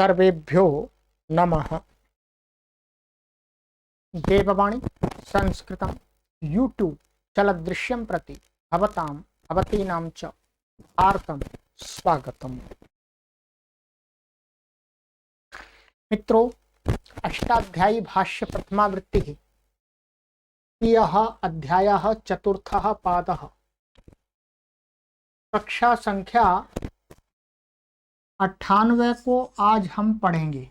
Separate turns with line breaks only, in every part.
सर्वेभ्यो नमः। देववाणी संस्कृतं यूट्यूब चलदृश्यं प्रति भवतीनां च हार्दं स्वागतम्। मित्रों, अष्टाध्यायी भाष्य प्रथमावृत्ति अध्यायः चतुर्थः पादः, कक्षा संख्या 98 को आज हम पढ़ेंगे।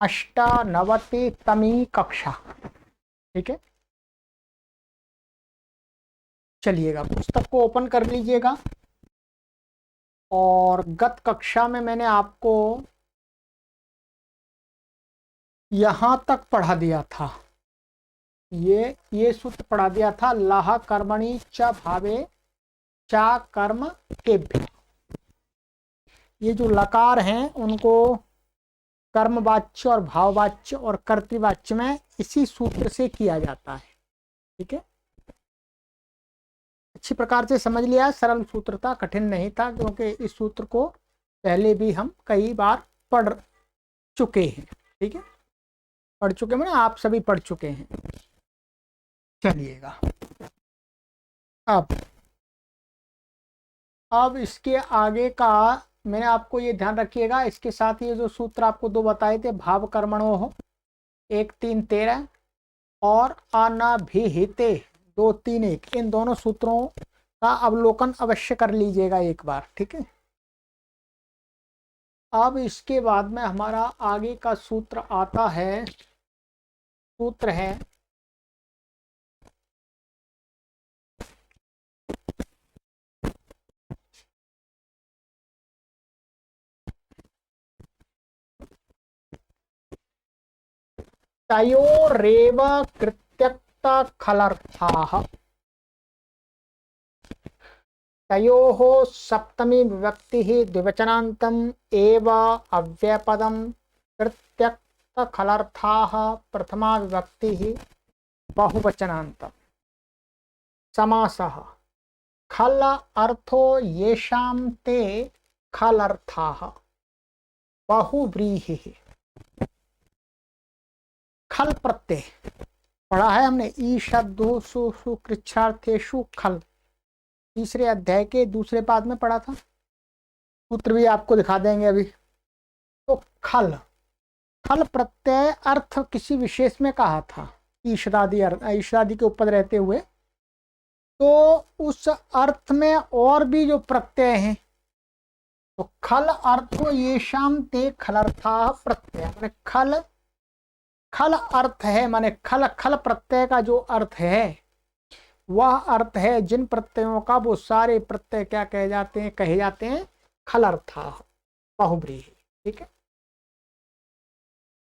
98वीं कक्षा, ठीक है। चलिएगा, पुस्तक को ओपन कर लीजिएगा। और गत कक्षा में मैंने आपको यहां तक पढ़ा दिया था, ये सूत्र पढ़ा दिया था, लह कर्मणि च भावे चा कर्म केभ्य। ये जो लकार हैं उनको कर्मवाच्य और भाववाच्य और कर्तृवाच्य में इसी सूत्र से किया जाता है, ठीक है। अच्छी प्रकार से समझ लिया, सरल सूत्र था, कठिन नहीं था, क्योंकि इस सूत्र को पहले भी हम कई बार पढ़ चुके हैं, ठीक है। पढ़ चुके मैंने आप सभी पढ़ चुके हैं। चलिएगा, अब इसके आगे का मैंने आपको ये ध्यान रखिएगा। इसके साथ ये जो सूत्र आपको दो बताए थे, भाव कर्मणो हो 1 3 13 और अनभिहिते 2 3 1, इन दोनों सूत्रों का अवलोकन अवश्य कर लीजिएगा एक बार, ठीक है। अब इसके बाद में हमारा आगे का सूत्र आता है, सूत्र है तयोरेव कृत्यक्त खलर्थाः। तयोः सप्तमी विभक्ति द्विवचनान्तम् एव अव्ययपदं, कृत्यक्त खलर्थाः प्रथमा विभक्ति बहुवचनान्तम्। समासः खल अर्थो येषां ते खलर्थाः बहुव्रीहिः। खल प्रत्यय पढ़ा है हमने, ईशद्दुषु कृच्छार्थेषु खल, तीसरे अध्याय के दूसरे पाद में पढ़ा था। सूत्र भी आपको दिखा देंगे अभी। तो खल प्रत्यय अर्थ किसी विशेष में कहा था, ईशदादि के उपपद रहते हुए, तो उस अर्थ में और भी जो प्रत्यय हैं, तो खल अर्थो येषां ते खलर्थाः प्रत्यय, माने खल अर्थ है, माने खल प्रत्यय का जो अर्थ है वह अर्थ है जिन प्रत्ययों का वो सारे प्रत्यय क्या कहे जाते हैं खलर्थाः बहुव्रीहि, ठीक है।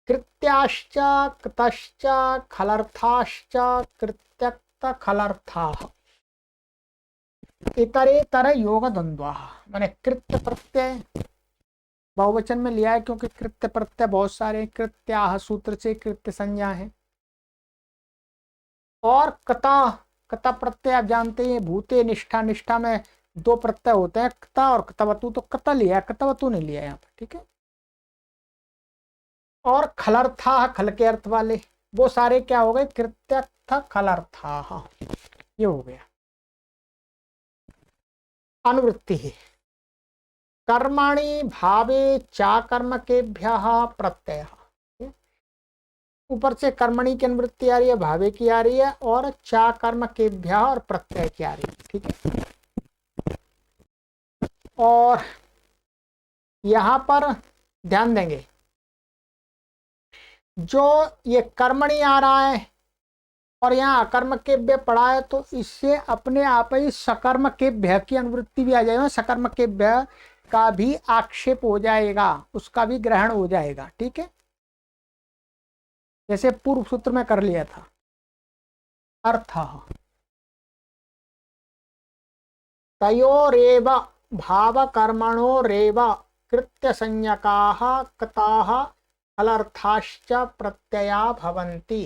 कृत्याश्च कृतश्च खलर्थाश्च कृत्यक्त खलर्थाः इतरेतर योग द्वंद्वाः, माने कृत्य प्रत्यय बहुवचन में लिया है क्योंकि कृत्य प्रत्यय बहुत सारे, कृत्याः सूत्र से कृत्य संज्ञा है। और कता प्रत्यय आप जानते हैं, भूते निष्ठा में 2 प्रत्यय होते हैं, कता और कतवतु, तो कता लिया है, कतवतु नहीं लिया यहाँ पर, ठीक है। और खलर्थाः खल के अर्थ वाले, वो सारे क्या हो गए, कृत्यर्थ खलर्थाः, ये हो गया। अनुवृत्ति है कर्मणि भावे चा कर्म केभ्यः प्रत्ययः। ऊपर से कर्मणि की अनुवृत्ति आ रही है, भावे की आ रही है, और चा कर्म केभ्यः और प्रत्यय की आ रही है, ठीक है। और यहां पर ध्यान देंगे, जो ये कर्मणि आ रहा है और यहाँ अकर्म केभ्य पढ़ा है, तो इससे अपने आप ही सकर्म केभ्य की अनुवृत्ति भी आ जाएगी, सकर्म केभ्य का भी आक्षेप हो जाएगा, उसका भी ग्रहण हो जाएगा, ठीक है। जैसे पूर्व सूत्र में कर लिया था। अर्थः तयोरेव भावकर्मणोरेव कृत्यसंज्ञकाः कृताः फलर्थाश्च प्रत्यया भवन्ति।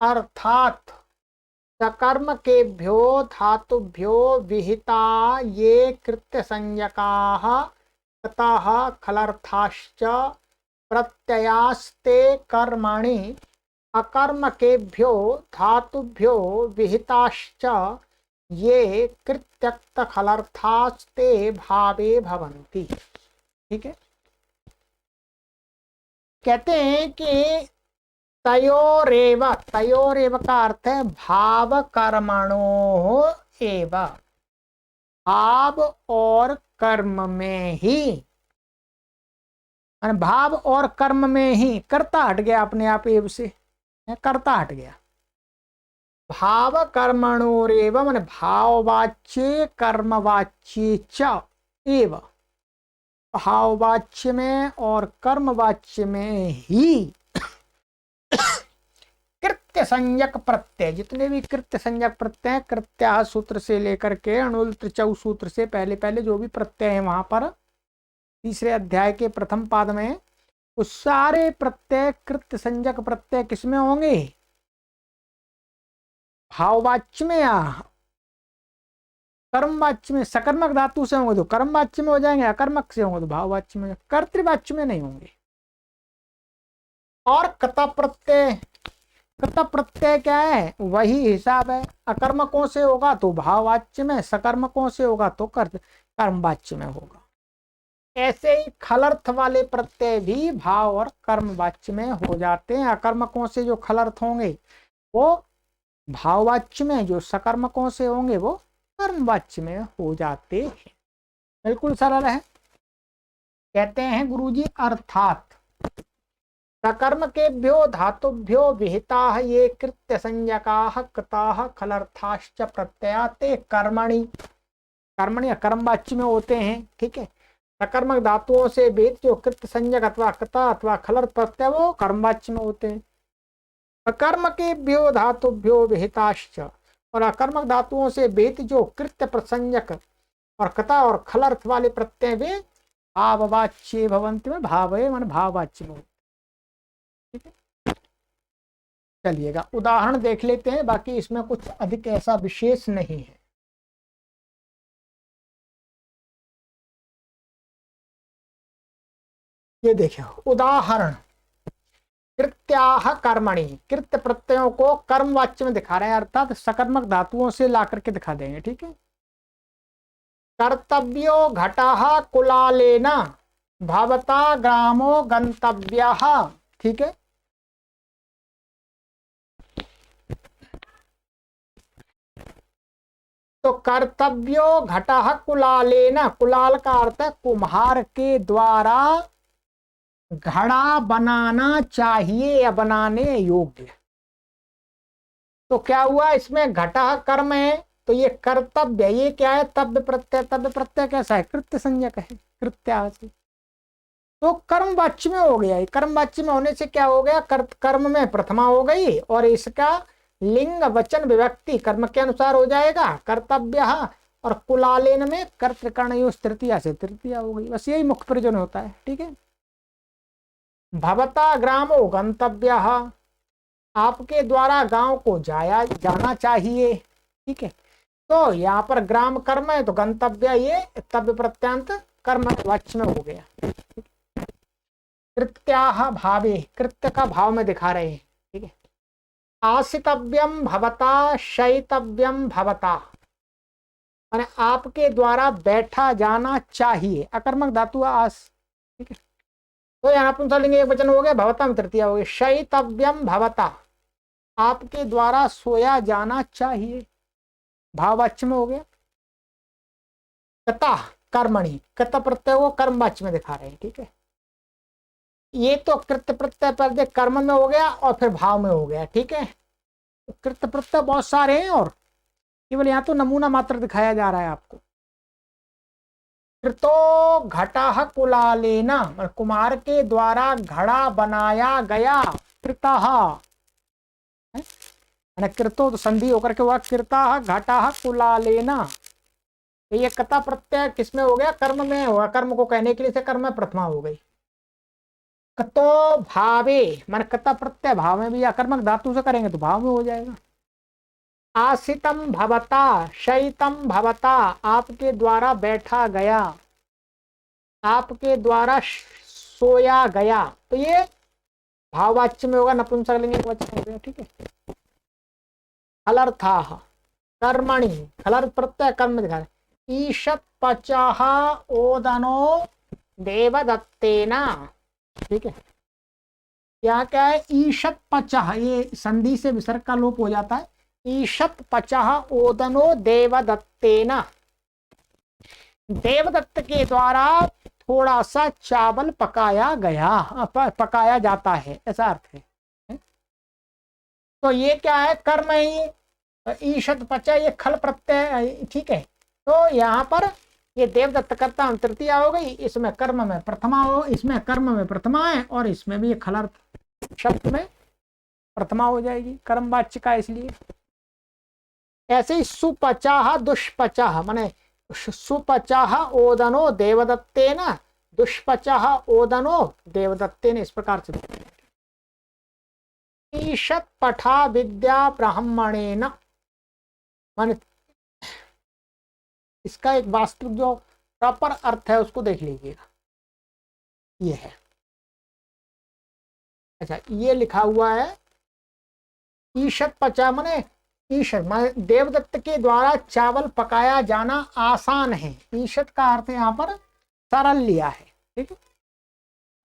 अर्थात सकर्म केभ्यो धातुभ्यो विहिता ये कृत्यसंज्ञकाः कताः खलर्थाश्च प्रत्ययास्ते कर्मणि अकर्मकेभ्यो धातुभ्यो विहिताश्च ये कृत्यक्त खलर्थास्ते भावे भवन्ति। ठीक है, कहते हैं कि तयोरेव, तयोरेव का अर्थ है भाव कर्मणो एव, भाव और कर्म में ही, भाव और कर्म में ही, कर्ता हट गया अपने आप एव से, कर्ता हट गया। भाव कर्मणोरेव मन भाववाच्य कर्मवाच्य च एव, भाववाच्य में और कर्मवाच्य में ही कृत्य संज्ञक प्रत्यय, जितने भी कृत्य संज्ञक प्रत्यय हैं, कृत्या सूत्र से लेकर के अणुल त्रिचौ सूत्र से पहले पहले जो भी प्रत्यय है वहां पर तीसरे अध्याय के प्रथम पाद में, उस सारे प्रत्यय कृत्य संज्ञक प्रत्यय किसमें होंगे? भाववाच्य में या कर्मवाच्य में? सकर्मक धातु से होंगे तो कर्मवाच्य में हो जाएंगे, अकर्मक से होंगे तो भाववाच्य में, कर्तृवाच्य में नहीं होंगे। और कता प्रत्यय, कता प्रत्यय क्या है? वही हिसाब है, अकर्मकों से होगा तो भाववाच्य में, सकर्मकों से होगा तो कर्मवाच्य में होगा। ऐसे ही खलर्थ वाले प्रत्यय भी भाव और कर्मवाच्य में हो जाते हैं। अकर्मकों से जो खलर्थ होंगे वो भाववाच्य में, जो सकर्मकों से होंगे वो कर्मवाच्य में हो जाते हैं। बिल्कुल सरल है। कहते हैं गुरुजी अर्थात सकर्मकेभ्यो धातुभ्यो विहिताः ये कृत्य संज्ञकाः कृताः खलर्थाश्च प्रत्यया ते कर्मणि, कर्मणि कर्मवाच्य में होते हैं। ठीक है, सकर्मक धातुओं से विहित जो कृत्य संज्ञक अथवा कृता अथवा खलर्थ प्रत्यय वो कर्मवाच्य में होते हैं। अकर्मकेभ्यो धातुभ्यो विहिताश्च, और अकर्मक धातुओं से विहित जो कृत्य प्रसंजक और कता और खलर्थ वाले प्रत्यय वे भाववाच्य भवन्ति में भावे मन भाववाच्य में। ठीक है, चलिएगा उदाहरण देख लेते हैं, बाकी इसमें कुछ अधिक ऐसा विशेष नहीं है। ये देखिए उदाहरण, कृत्याह कर्मणि, कृत्य प्रत्ययों को कर्मवाच्य में दिखा रहे हैं, अर्थात सकर्मक धातुओं से ला करके दिखा देंगे। ठीक है, कर्तव्यो घटः कुलालेन भवता ग्रामो गंतव्यः। ठीक है, तो कर्तव्यो घटः कुलालेन, कुलाल का अर्थ है कुम्हार के द्वारा घड़ा बनाना चाहिए या बनाने योग्य। तो क्या हुआ, इसमें घटः कर्म है तो ये कर्तव्य, ये क्या है? तव्य प्रत्यय। तव्य प्रत्यय कैसा है? कृत्य संज्ञक है, कृत्या से, तो कर्मवाच्य में हो गया। कर्मवाच्य में होने से क्या हो गया? कर्म में प्रथमा हो गई और इसका लिंग वचन विभक्ति कर्म के अनुसार हो जाएगा कर्तव्य, और कुलालेन में कर्तृकर्णयोः तृतीया से तृतीया हो गई। बस यही मुख्य प्रयोजन होता है। ठीक है, भवता ग्रामो गंतव्यः, आपके द्वारा गांव को जाना चाहिए। ठीक है, तो यहाँ पर ग्राम कर्म है तो गंतव्य ये तव्य प्रत्यांत कर्म वाच्य में हो गया। कृत्याह भावे, कृत्य का भाव में दिखा रहे हैं। ठीक है, आसितव्यम भवता शयितव्यम भवता, माने आपके द्वारा बैठा जाना चाहिए, अकर्मक धातु आस। ठीक है, तो यहाँ पुंसलिंग एक वचन हो गया, भवता में तृतीया हो गया। शयितव्यम भवता, आपके द्वारा सोया जाना चाहिए, भाववाच्य में हो गया। कता कर्मणि, कत प्रत्यय को कर्मवाच्य में दिखा रहे हैं। ठीक है, ये तो कृत्य प्रत्यय पर कर्म में हो गया और फिर भाव में हो गया। ठीक है, तो कृत्य प्रत्यय बहुत सारे हैं और केवल यहाँ तो नमूना मात्र दिखाया जा रहा है आपको। कृतो घटः कुलालेन, कुमार के द्वारा घड़ा बनाया गया। कृतः कृतो तो संधि होकर के हुआ, कृतः घटः कुलालेन। ये कता प्रत्यय किसमें हो गया? कर्म में होगा, कर्म को कहने के लिए से कर्म में प्रथमा हो गई। कतो भावे, मान कता प्रत्यय भाव में भी अकर्मक धातु से करेंगे तो भाव में हो जाएगा। आसितम भवता शयितम भवता, आपके द्वारा बैठा गया। आपके द्वारा सोया गया, तो ये भाववाच्य में होगा, नपुंसकलिंग एक वचन हो गया। ठीक है। खलर्थाः कर्मणि, खलर प्रत्यय कर्म दिखा रहे। ईशत पचः ओदनो देवदत्तेन। ठीक है। क्या है, ईशत पचः, ये संधि से विसर्ग का लोप हो जाता है। ईशत पचः ओदनो देवदत्तेन, देवदत्त के द्वारा थोड़ा सा चावल पकाया गया, पकाया जाता है, ऐसा अर्थ है। तो ये क्या है, कर्म है ये, ईशत पचा, ये खल प्रत्यय। ठीक है। तो यहाँ पर ये देवदत्त कर्ता तृतीया हो गई, इसमें कर्म में प्रथमा हो, इसमें कर्म में प्रथमा है, और इसमें भी ये खलर्थ शब्द में प्रथमा हो जाएगी, कर्म वाच्य का, इसलिए। ऐसे ही सुपचाह दुष्पचाह, माने सुपचाह ओदनो देवदत्तेन, दुष्पचाह ओदनो देवदत्तेन, इस प्रकार से। ईशत पठा विद्या ब्राह्मणेन, माने इसका एक वास्तविक जो प्रॉपर अर्थ है उसको देख लीजिएगा, ये है। अच्छा, ये लिखा हुआ है ईशत पचा, माने ईशत माने देवदत्त के द्वारा चावल पकाया जाना आसान है। ईशत का अर्थ यहाँ पर सरल लिया है। ठीक है।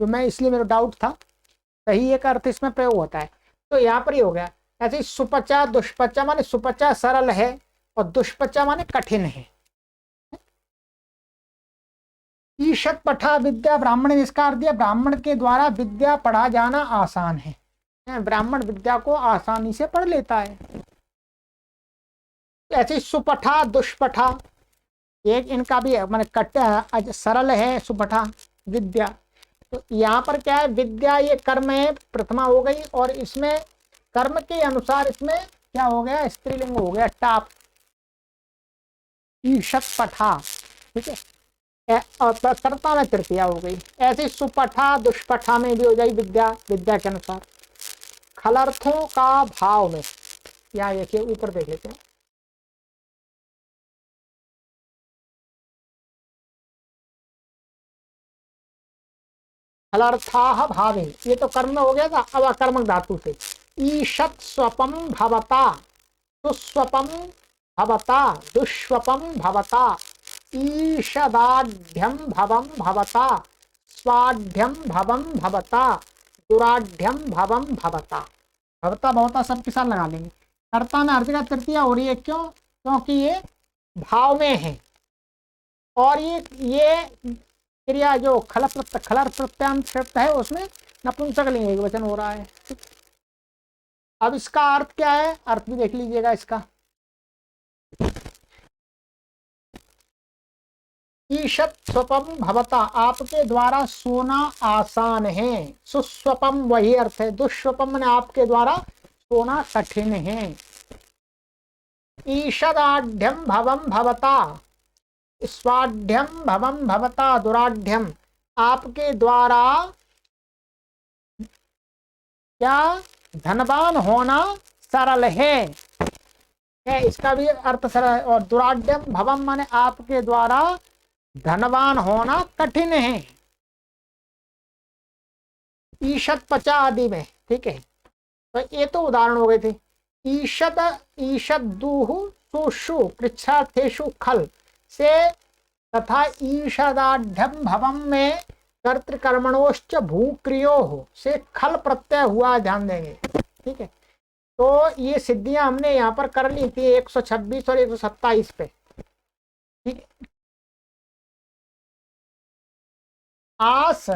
तो मैं, इसलिए मेरा डाउट था, सही एक अर्थ इसमें प्रयोग होता है, तो यहाँ पर ही हो गया। ऐसे ही सुपचा दुष्पचा, माने सुपचा सरल है और दुष्पचा माने कठिन है। ईशत पठा विद्या ब्राह्मण ने इसका अर्थ दिया, ब्राह्मण के द्वारा विद्या पढ़ा जाना आसान है। ब्राह्मण विद्या को आसानी से पढ़ लेता है। ऐसे सुपठा दुष्पठा, एक इनका भी माने कट सरल है, सुपठा विद्या। तो यहाँ पर क्या है, विद्या ये कर्म है, प्रथमा हो गई, और इसमें कर्म के अनुसार इसमें क्या हो गया, स्त्रीलिंग हो गया, टाप, ईशत पठा। ठीक है। और कर्ता में तृतीया हो गई। ऐसे सुपठा दुष्पठा में भी हो जाएगी विद्या, विद्या के अनुसार। खलर्थों का भाव में, यहाँ देखिए ऊपर देख लेते हैं, खलर्थाः भावे, ये तो कर्म में हो गया था, अब अकर्मक धातु से। ईशत स्वपम भवता, सुस्वपम भवता, दुष्वपम भवता, ईषदाढ्यम भवम भवता, स्वाढ्यम भवम भवता, दुराढ्यम भवम भवता। भवता भवता सबके साथ लगा लेंगे। कर्ता में अर्थ का तृतीया हो रही है, क्यों, क्योंकि ये भाव में है, और ये क्रिया जो खलर प्रत्यांत शब्द है उसमें नपुंसकलिंग एक वचन हो रहा है। अब इसका अर्थ क्या है, अर्थ भी देख लीजिएगा इसका। ईशत स्वपम भवता, आपके द्वारा सोना आसान है। सुस्वपम वही अर्थ है, दुष्वपम ने आपके द्वारा सोना कठिन है। ईशदाढ्यम भवम भवता, स्वाढ्यम भवम भवता, दुराढ्यम, आपके द्वारा क्या धनवान होना सरल है, इसका भी अर्थ सरल है। और दुराढ्यम भवम माने आपके द्वारा धनवान होना कठिन है, ईशत पचा आदि में। ठीक है। तो ये तो उदाहरण हो गए थे। ईशत, ईशत दुहु सुषु कृच्छार्थेषु खल से, तथा ईशदाढ्यम भवम में कर्तृकर्मणोश्च भूक्रियो से खल प्रत्यय हुआ, ध्यान देंगे। ठीक है। तो ये सिद्धियां हमने यहाँ पर कर ली थी 126 और 127 पे। ठीक है। आस,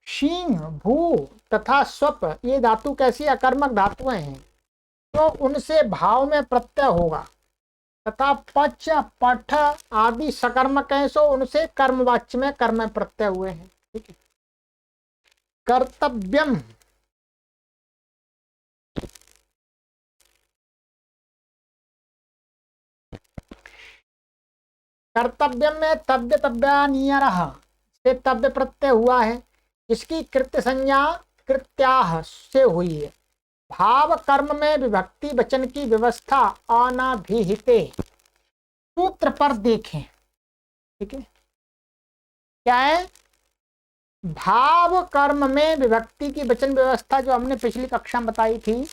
शींग, भू तथा स्वप, ये धातु कैसी अकर्मक धातुएं हैं, तो उनसे भाव में प्रत्यय होगा। तथा पच, पठ आदि सकर्मक हैं, सो उनसे कर्मवाच्य में कर्म में प्रत्यय हुए हैं। ठीक है। कर्तव्यम, कर्तव्यम में तव्य तव्यानियरः से तव्य प्रत्यय हुआ है, इसकी कृत्य संज्ञा कृत्याह से हुई है। भाव कर्म में विभक्ति वचन की व्यवस्था अनाभिहिते, सूत्र पर देखें। ठीक है। क्या है, भाव कर्म में विभक्ति की वचन व्यवस्था जो हमने पिछली कक्षा में बताई थी,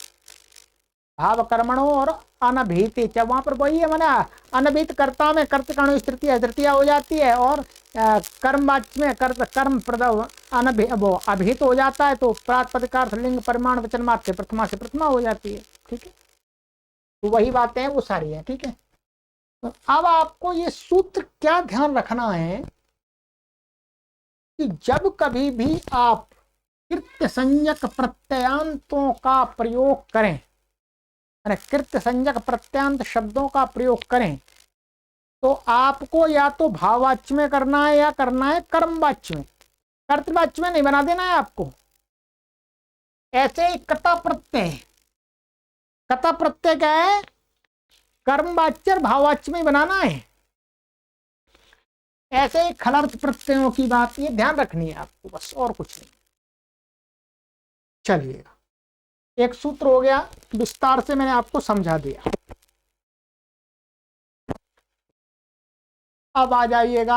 भाव कर्मणों और अनभिहित, जब वहां पर वही है माना अनभिहित कर्ता में कर्तकर्णो तृतीया हो जाती है, और कर्म वाच्य में कर्म वो अभिहित हो जाता है, तो प्रातिपदिकार्थ लिंग परिमाण वचन मात्र प्रथमा से प्रथमा हो जाती है। ठीक है, तो वही बातें हैं वो सारी हैं। ठीक है, तो अब आपको ये सूत्र क्या ध्यान रखना है कि जब कभी भी आप कृत्य संज्ञक प्रत्ययांतों का प्रयोग करें, कृत्य संज्ञक प्रत्यांत शब्दों का प्रयोग करें, तो आपको या तो भाववाच्य में करना है या करना है कर्मवाच्य में। कर्तवाच्य में नहीं बना देना है आपको। ऐसे ही कता प्रत्यय, कता प्रत्यय क्या है, कर्मवाच्य और भाववाच्य में बनाना है। ऐसे ही खलर्थ प्रत्ययों की बात ये ध्यान रखनी है आपको, बस और कुछ नहीं। चलिएगा, एक सूत्र हो गया, विस्तार से मैंने आपको समझा दिया। अब आ जाइएगा,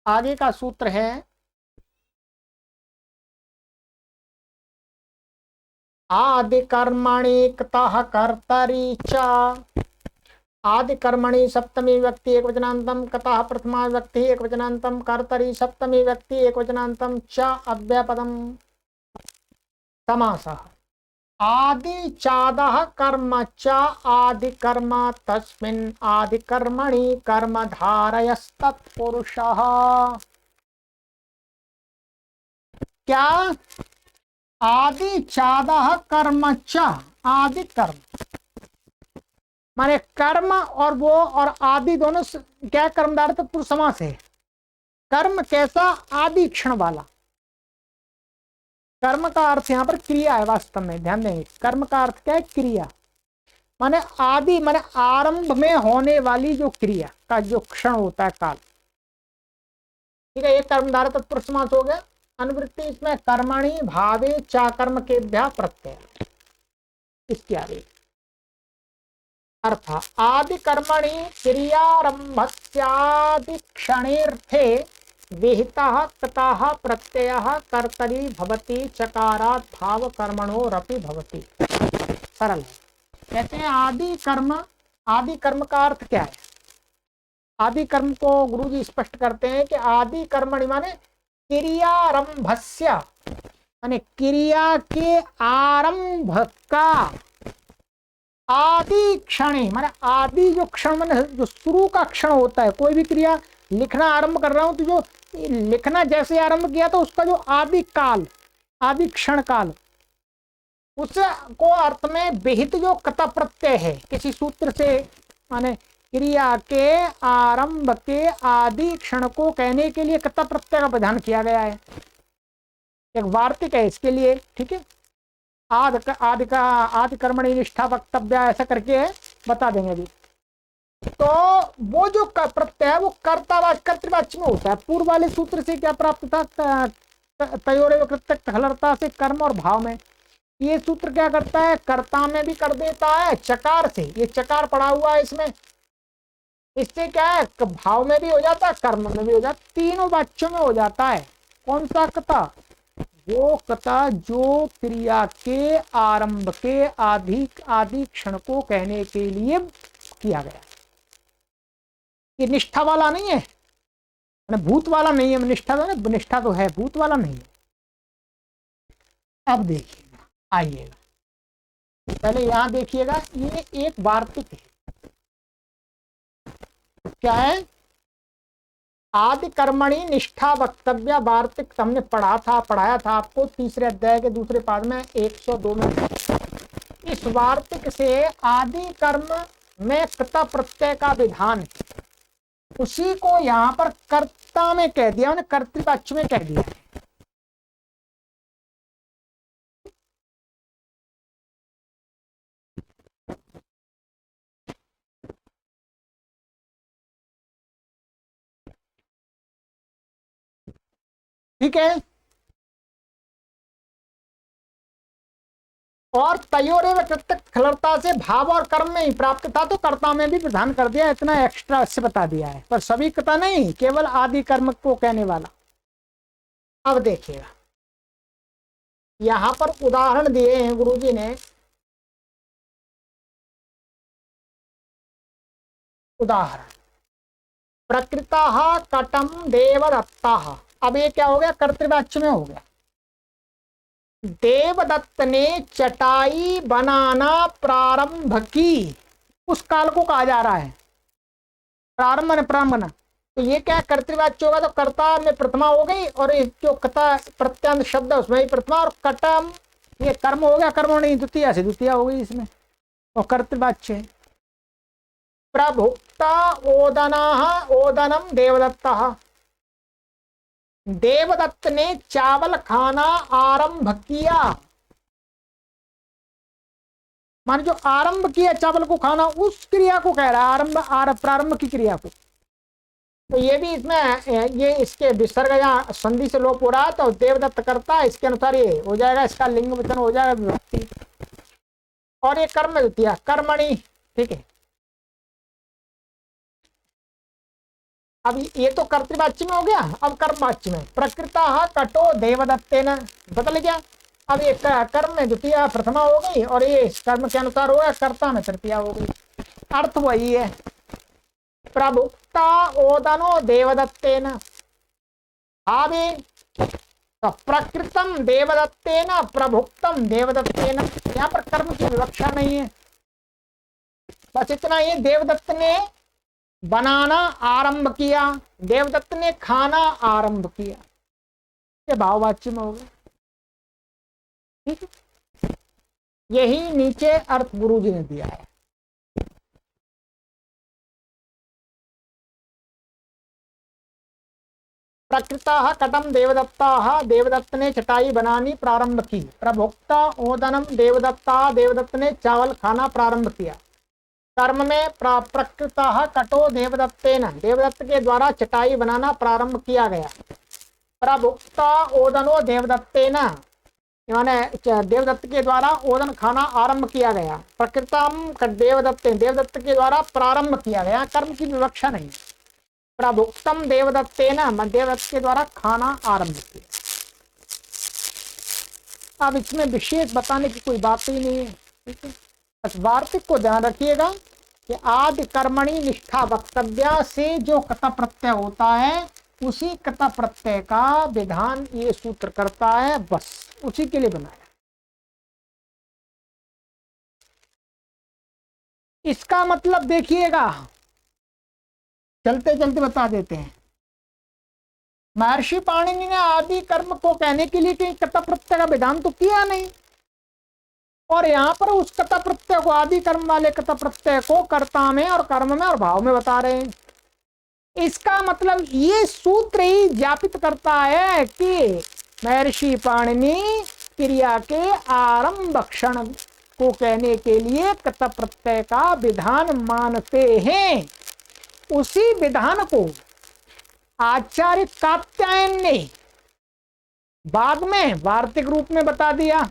आगे का सूत्र है आदि कर्मणि कतः कर्तरि च। आदि कर्मणि सप्तमी विभक्ति एक वचनांतम, कतः प्रथमा विभक्ति एक वचनांतम, कर्तरि सप्तमी विभक्ति एक वचनांतम च अव्ययपदम समासः। आदि चादः कर्म च आदि कर्म तस्मिन् आदि कर्मणि कर्म धारयस्तत्पुरुषः। क्या? आदि चादः कर्म च, आदि कर्म माने कर्म और वो और आदि दोनों क्या कर्मधारय तत्पुरुष समास है। कर्म कैसा? आदि क्षण वाला। कर्म का अर्थ यहाँ पर क्रिया है, वास्तव में ध्यान देंगे, कर्म का अर्थ क्या है? क्रिया। माने आदि माने आरंभ में होने वाली जो क्रिया का जो क्षण होता है, काल। ठीक है, ये कर्मधारय तत्पुरुष समास हो गया। अनुवृत्ति इसमें कर्मणि भावे चा कर्म के प्रत्यय, इसकी आगे अर्थ आदि कर्मणि क्रियारंभस्यादि क्षणेर्थे विहितः ततः प्रत्ययः कर्तरि भवति चकारात् भाव कर्मणोरपि भवति। सरल है। कहते हैं आदि कर्म, आदि कर्म का अर्थ क्या है? आदि कर्म को गुरुजी स्पष्ट करते हैं कि आदि कर्मणि माने क्रियारंभस्य, माने क्रिया के आरंभ का, आदि क्षण माने आदि जो क्षण माने जो शुरू का क्षण होता है। कोई भी क्रिया लिखना आरंभ कर रहा हूं तो जो लिखना जैसे आरंभ किया तो उसका जो आदि काल, आदि क्षण काल, उसको अर्थ में विहित जो कता प्रत्यय है किसी सूत्र से, माने क्रिया के आरंभ के आदि क्षण को कहने के लिए कता प्रत्यय का विधान किया गया है। एक वार्तिक है इसके लिए। ठीक है, आदि कर्मणि निष्ठा वक्तव्य ऐसा करके बता देंगे अभी। तो वो जो प्रत्यय है वो कर्तृवाच्य में होता है। पूर्व वाले सूत्र से क्या प्राप्त था? तयोरेव कृत्यक्त खलर्ता से कर्म और भाव में। ये सूत्र क्या करता है? कर्ता में भी कर देता है चकार से, ये चकार पड़ा हुआ है इसमें, इससे क्या है भाव में भी हो जाता है, कर्म में भी हो जाता है, तीनों वाच्यों में हो जाता है। कौन सा कता? वो कता जो क्रिया के आरंभ के आदि क्षण को कहने के लिए किया गया। ये निष्ठा वाला नहीं है, भूत वाला नहीं है। निष्ठा तो है, भूत वाला नहीं है। अब देखिएगा, आइएगा पहले यहां देखिएगा, ये एक वार्तिक है। क्या है? आदि कर्मणि निष्ठा वक्तव्य वार्तिक हमने पढ़ाया था आपको तीसरे अध्याय के दूसरे पाद में 102 में। इस वार्तिक से आदि कर्म में कृता प्रत्यय का विधान, उसी को यहाँ पर कर्ता में कह दिया, उन्हें कर्तृवाच्य में कह दिया। ठीक है, और तयोरेव कृत्यक्त खलर्ता से भाव और कर्म में ही प्राप्त था तो कर्ता में भी प्रदान कर दिया। इतना एक्स्ट्रा से बता दिया है, पर सभी कथा नहीं, केवल आदि कर्म को कहने वाला। अब देखिएगा, यहां पर उदाहरण दिए हैं गुरुजी ने। उदाहरण, प्रकृतः कटम देवदत्तः। अब ये क्या हो गया, कर्तृवाच्य में हो गया। देवदत्त ने चटाई बनाना प्रारंभ की, उस काल को कहा जा रहा है। प्रारंभ ने प्रारंभ, तो ये क्या कर्तृवाच्य होगा, तो कर्ता में प्रथमा हो गई, और जो कता प्रत्यंत शब्द है उसमें ही प्रथमा, और कटम ये कर्म हो गया, कर्म नहीं द्वितीय से द्वितीय हो गई इसमें, और कर्तृवाच्य है। प्रभुक्ता ओदना ओदनम देवदत्त, देवदत्त ने चावल खाना आरंभ किया, मान जो आरंभ किया चावल को खाना, उस क्रिया को कह रहा है, आरंभ प्रारंभ की क्रिया को। तो ये भी इसमें ये इसके विसर्ग या संधि से लोप हो रहा है, तो देवदत्त करता है, इसके अनुसार ये हो जाएगा, इसका लिंग वचन हो जाएगा विभक्ति। और ये कर्म द्वितीया कर्मणि, ठीक है। अब ये तो कर्तृवाच्य में हो गया, अब कर्मवाच्य में, प्रकृता कटो देवदत्तेन, बदल गया। अब ये कर्म में द्वितीय प्रथमा हो गई, और ये कर्म के अनुसार हो गया, कर्ता में तृतीया हो गई, अर्थ वही है। प्रभुक्ता ओदनो देवदत्तेन, आवे तो प्रकृतम देवदत्तेन प्रभुक्तम देवदत्तेन, यहाँ पर कर्म की विवक्षा नहीं है, बस इतना ही, देवदत्त ने बनाना आरंभ किया, देवदत्त ने खाना आरंभ किया, ये भाववाच्य में हो गया, ठीक है। यही नीचे अर्थ गुरु जी ने दिया है। प्रकृता कटम देवदत्ता, देवदत्त ने चटाई बनानी प्रारंभ की। प्रभुक्ता ओदनम देवदत्ता, देवदत्त ने चावल खाना प्रारंभ किया। कर्म में प्रकृता कटो देवदत्तेन, देवदत्त के द्वारा चटाई बनाना प्रारंभ किया गया। प्रभुक्ता ओदनो देवदत्तेन, माने देवदत्त के द्वारा ओदन खाना आरंभ किया गया। प्रकृतम देवदत्ते, देवदत्त के द्वारा प्रारंभ किया गया, कर्म की विवक्षा नहीं। प्रभुक्तम देवदत्तेन, देवदत्त के द्वारा खाना आरंभ किया। अब इसमें विशेष बताने की कोई बात ही नहीं है, ठीक है। बस वार्तिक को ध्यान रखिएगा कि आदि कर्मणि निष्ठा वक्तव्य से जो कता प्रत्यय होता है, उसी कता प्रत्यय का विधान ये सूत्र करता है, बस उसी के लिए बनाया। इसका मतलब देखिएगा, चलते चलते बता देते हैं। महर्षि पाणिनि ने आदि कर्म को कहने के लिए कहीं कता प्रत्यय का विधान तो किया नहीं, और यहाँ पर उस कता प्रत्यय को, आदि कर्म वाले कता प्रत्यय को कर्ता में और कर्म में और भाव में बता रहे हैं। इसका मतलब ये सूत्र ही ज्ञापित करता है कि महर्षि पाणिनि क्रिया के आरंभ क्षण को कहने के लिए कता प्रत्यय का विधान मानते हैं। उसी विधान को आचार्य कात्यायन ने बाद में वार्तिक रूप में बता दिया।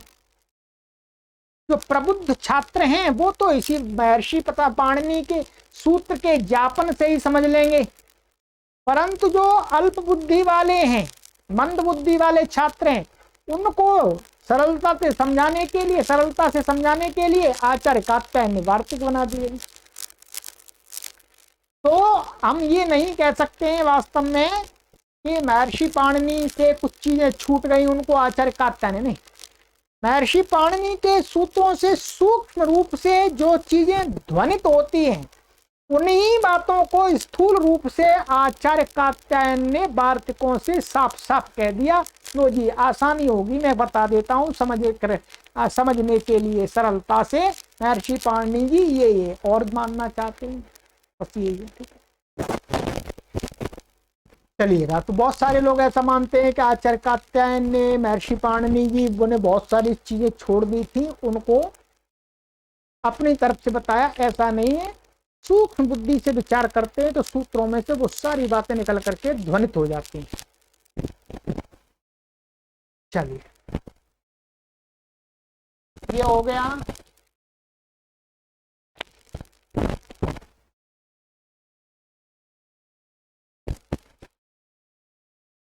जो प्रबुद्ध छात्र हैं वो तो इसी महर्षि पाणिनि के सूत्र के ज्ञापन से ही समझ लेंगे, परंतु जो अल्प बुद्धि वाले हैं, मंद बुद्धि वाले छात्र हैं, उनको सरलता से समझाने के लिए आचार्य कात्यायन ने वार्तिक बना दिए। तो हम ये नहीं कह सकते हैं वास्तव में कि महर्षि पाणिनि से कुछ चीजें छूट गई, उनको आचार्य कात्यायन नहीं, महर्षि पाणिनि के सूत्रों से सूक्ष्म रूप से जो चीजें ध्वनित होती हैं, उन्हीं बातों को स्थूल रूप से आचार्य कात्यायन ने वार्तिकों से साफ साफ कह दिया। लो जी, आसानी होगी, मैं बता देता हूँ समझने के लिए सरलता से। महर्षि पाणिनि जी ये और मानना चाहते हैं, बस यही है, ठीक है। चलिएगा, तो बहुत सारे लोग ऐसा मानते हैं कि आचार्य कात्यायन ने, महर्षि पाणिनि जी ने बहुत सारी चीजें छोड़ दी थी, उनको अपनी तरफ से बताया। ऐसा नहीं है, सूक्ष्म बुद्धि से विचार करते हैं तो सूत्रों में से वो सारी बातें निकल करके ध्वनित हो जाती हैं। चलिए, ये हो गया।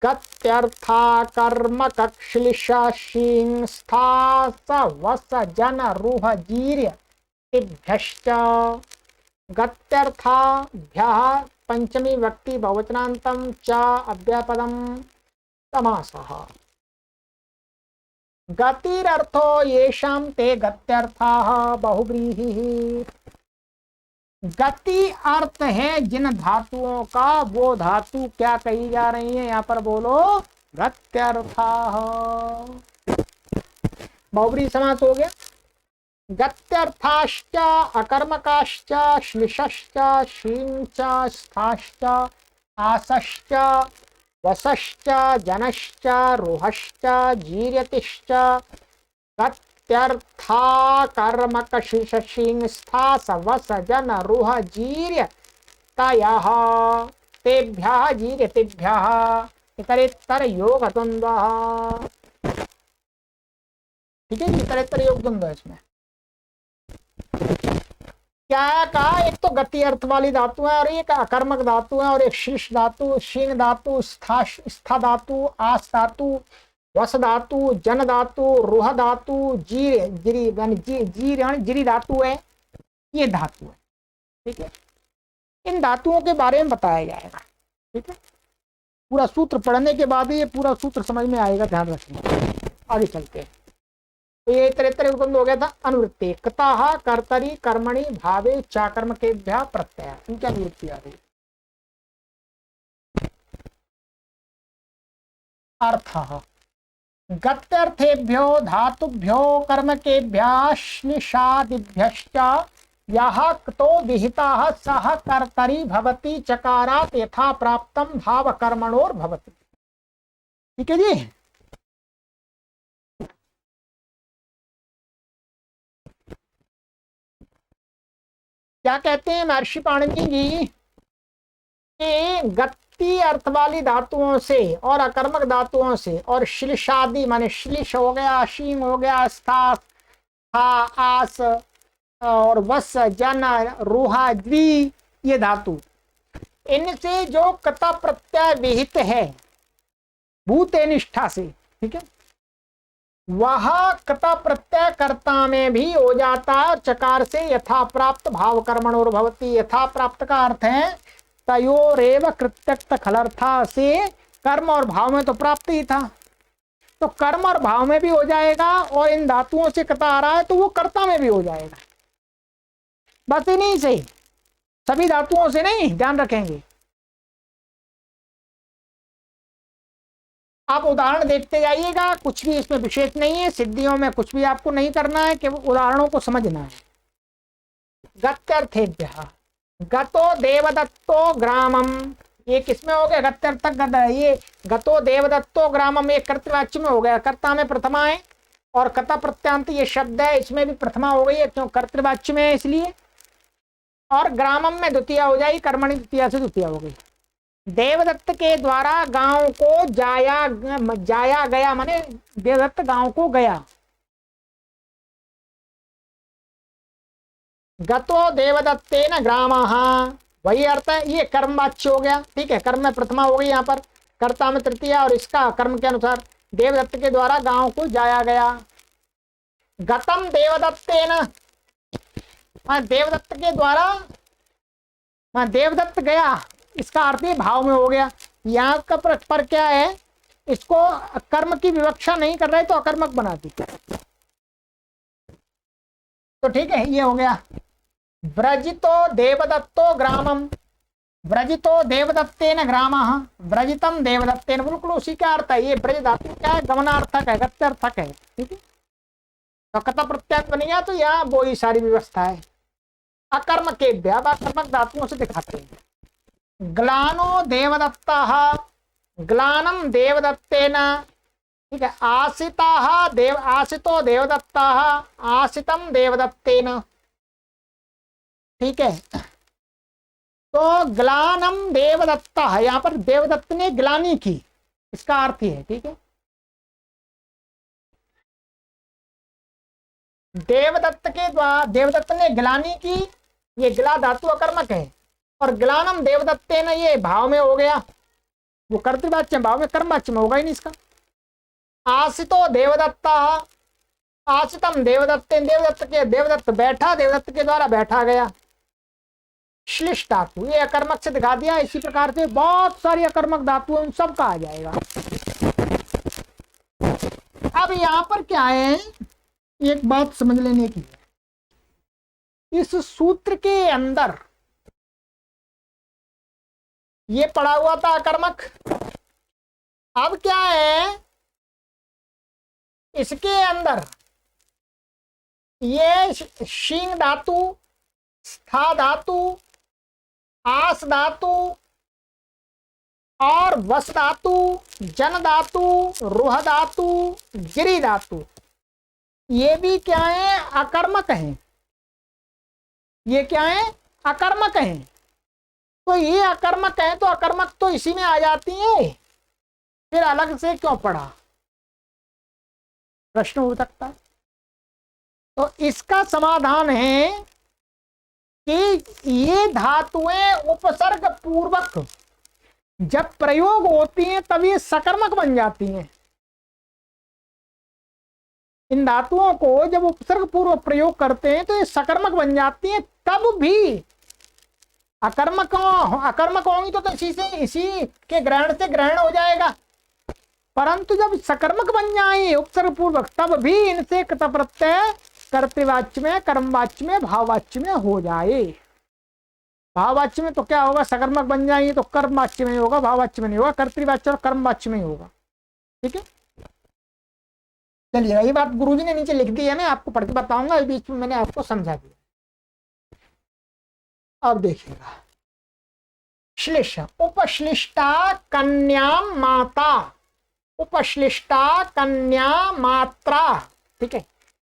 गत्यर्था कर्म कक्शिलिशा शीं स्था स वस जन रूह जीर्य इभ्यश्च। गत्यर्था भ्यः पंचमी व्यक्ति बहुवचनान्तं च अव्ययपदं समासः। गतिरर्थो येषां ते गत्यर्थाः बहुव्रीहिः। गति अर्थ है जिन धातुओं का, वो धातु क्या कही जा रही है यहाँ पर बोलो, गत्यर्थाः। बहुव्रीहि समास हो गया। गत्यर्थाश्च अकर्मकाश्च श्लिषश्च शींच स्थाश्च आसश्च वसश्च जनश्च रुहश्च जीर्यतिश्च। गत्यर्था कर्मकशिशिं स्था सवस जन रुह जीर्य तयः तेभ्यः जीर्यतिभ्यः इतरेतर योग द्वंद्वः। ठीक है, इतरेतर योग द्वंद्व है इसमें। क्या कहा, एक तो गति अर्थ वाली धातु है और एक अकर्मक धातु है और एक शीर्ष धातु, शीन धातु, स्था धातु, आस धातु, वस धातु, जन धातु, रुह धातु, जीरी धातु है, ये धातु है। ठीक है, इन धातुओं के बारे में बताया जाएगा। ठीक है, पूरा सूत्र पढ़ने के बाद ये पूरा सूत्र समझ में आएगा, ध्यान रखना। आगे चलते हैं। तो ये इतरेतर योग हो गया था। अनुवृत्ति कतः कर्तरी कर्मणि भावे चाकर्म के प्रत्यय, इनकी अनुवृत्ति आ रही। अर्थः गत्यर्थेभ्यो धातुभ्यो कर्मकेभ्यश्निषादिभ्यश्च यः क्तो विहितः सः कर्तरी भवति चकारात् यथा प्राप्तं भाव कर्मणोर भवति। ठीक है जी। क्या कहते हैं महर्षि पाणिनि जी कि गति अर्थ वाली धातुओं से और अकर्मक धातुओं से और श्लिषादि माने श्लिष हो गया, शींग हो गया, स्था, आस और वस, जन, रूहा, द्वि, ये धातु, इनसे जो कता प्रत्यय विहित है भूते निष्ठा से, ठीक है, वह कता प्रत्यय कर्ता में भी हो जाता है। चकार से यथा प्राप्त भाव कर्मणोर भवति। यथा प्राप्त का अर्थ है तयोरेव कृत्यक्त खलर्था से, कर्म और भाव में तो प्राप्त ही था, तो कर्म और भाव में भी हो जाएगा और इन धातुओं से कता आ रहा है तो वो कर्ता में भी हो जाएगा। बस इन्हीं से, सभी धातुओं से नहीं, ध्यान रखेंगे। आप उदाहरण देखते जाइएगा, कुछ भी इसमें विशेष नहीं है, सिद्धियों में कुछ भी आपको नहीं करना है, केवल उदाहरणों को समझना है। गत्यर्थेभ्यः गतो देवदत्तो ग्रामम, ये किसमें हो गया, गत्यर्थक। ये गतो देवदत्तो ग्रामम, ये कर्तवाच्य में हो गया, कर्ता में प्रथमा है, और कता प्रत्यांत ये शब्द है, इसमें भी प्रथमा हो गई है, क्यों, कर्तवाच्य में है इसलिए। और ग्रामम में द्वितीय हो जाएगी, कर्मणि द्वितीय से द्वितीय हो गई। देवदत्त के द्वारा गांव को जाया गया, माने देवदत्त गांव को गया। गतो देवदत्तेन ग्रामः, वही अर्थ है, ये कर्मवाच्य हो गया। ठीक है, कर्म में प्रथमा हो गई यहाँ पर, कर्ता में तृतीय, और इसका कर्म के अनुसार देवदत्त के द्वारा गांव को जाया गया। गतम देवदत्तेन, देवदत्त के द्वारा देवदत्त गया, इसका अर्थ ही भाव में हो गया। यहाँ का पर क्या है, इसको कर्म की विवक्षा नहीं कर रहे तो अकर्मक बना दी। तो ठीक है, ये हो गया। व्रजितो देवदत्तो ग्रामम, व्रजितो देवदत्तेन ग्रामः, व्रजितम देवदत्तेन, बिल्कुल उसी का अर्थ है। ये ब्रज धातु क्या है, गमनार्थक है, गत्यर्थक है। ठीक है, तो कता प्रत्यय बन गया, तो यहाँ वो ही सारी व्यवस्था है। अकर्म के अकर्मक धातुओं से दिखाते हैं। ग्लानो देवदत्तः, ग्लानम देवदत्तेन, ठीक है, आसितो देवदत्तः, आसितम देवदत्तेन। ठीक है, तो ग्लानम देवदत्तः, यहाँ पर देवदत्त ने ग्लानी की, इसका अर्थ ही है। ठीक है, देवदत्त के द्वारा, देवदत्त ने ग्लानी की, ये ग्ला धातु अकर्मक है, और ग्लानम देवदत्तेन ये भाव में हो गया। वो कर्तृवाच्य भाव में कर्मवाच्य में होगा ही नहीं इसका। आसितो देवदत्ता, आसितम देवदत्ते, देवदत्त बैठा, देवदत्त के द्वारा बैठा गया। श्लिष्ट धातु ये अकर्मक से दिखा दिया। इसी प्रकार से बहुत सारी अकर्मक धातु उन सब का आ जाएगा। अब यहां पर क्या है, एक बात समझ लेने की है। इस सूत्र के अंदर ये पड़ा हुआ था अकर्मक। अब क्या है, इसके अंदर ये शिंग धातु, स्था धातु, आस धातु और वस धातु, जन धातु, रुह धातु, गिरी धातु, ये भी क्या है, अकर्मक हैं। ये क्या है, अकर्मक हैं। तो ये अकर्मक है तो अकर्मक तो इसी में आ जाती है, फिर अलग से क्यों पढ़ा, प्रश्न हो सकता है। तो इसका समाधान है कि ये धातुएं उपसर्ग पूर्वक जब प्रयोग होती हैं तब ये सकर्मक बन जाती हैं। इन धातुओं को जब उपसर्ग पूर्वक प्रयोग करते हैं तो ये सकर्मक बन जाती हैं। तब भी अकर्मक होंगी तो इसी के ग्रहण से ग्रहण हो जाएगा, परंतु जब सकर्मक बन जाए उपसर्ग पूर्वक तब भी इनसे कृत प्रत्यय कर्तृवाच्य में, कर्मवाच्य में, भाववाच्य में हो जाए। भाववाच्य में तो क्या होगा, सकर्मक बन जाएंगे तो कर्मवाच्य में होगा, भाववाच्य में नहीं होगा, कर्तृवाच्य और कर्मवाच्य में ही होगा। ठीक है, चलिए ये बात गुरुजी ने नीचे लिख दी है, मैं आपको पढ़ के बताऊंगा, इस बीच में मैंने आपको समझा दिया। अब देखिएगा, श्लिष उपश्लिष्टा कन्या माता, उपश्लिष्टा कन्या मात्रा। ठीक है,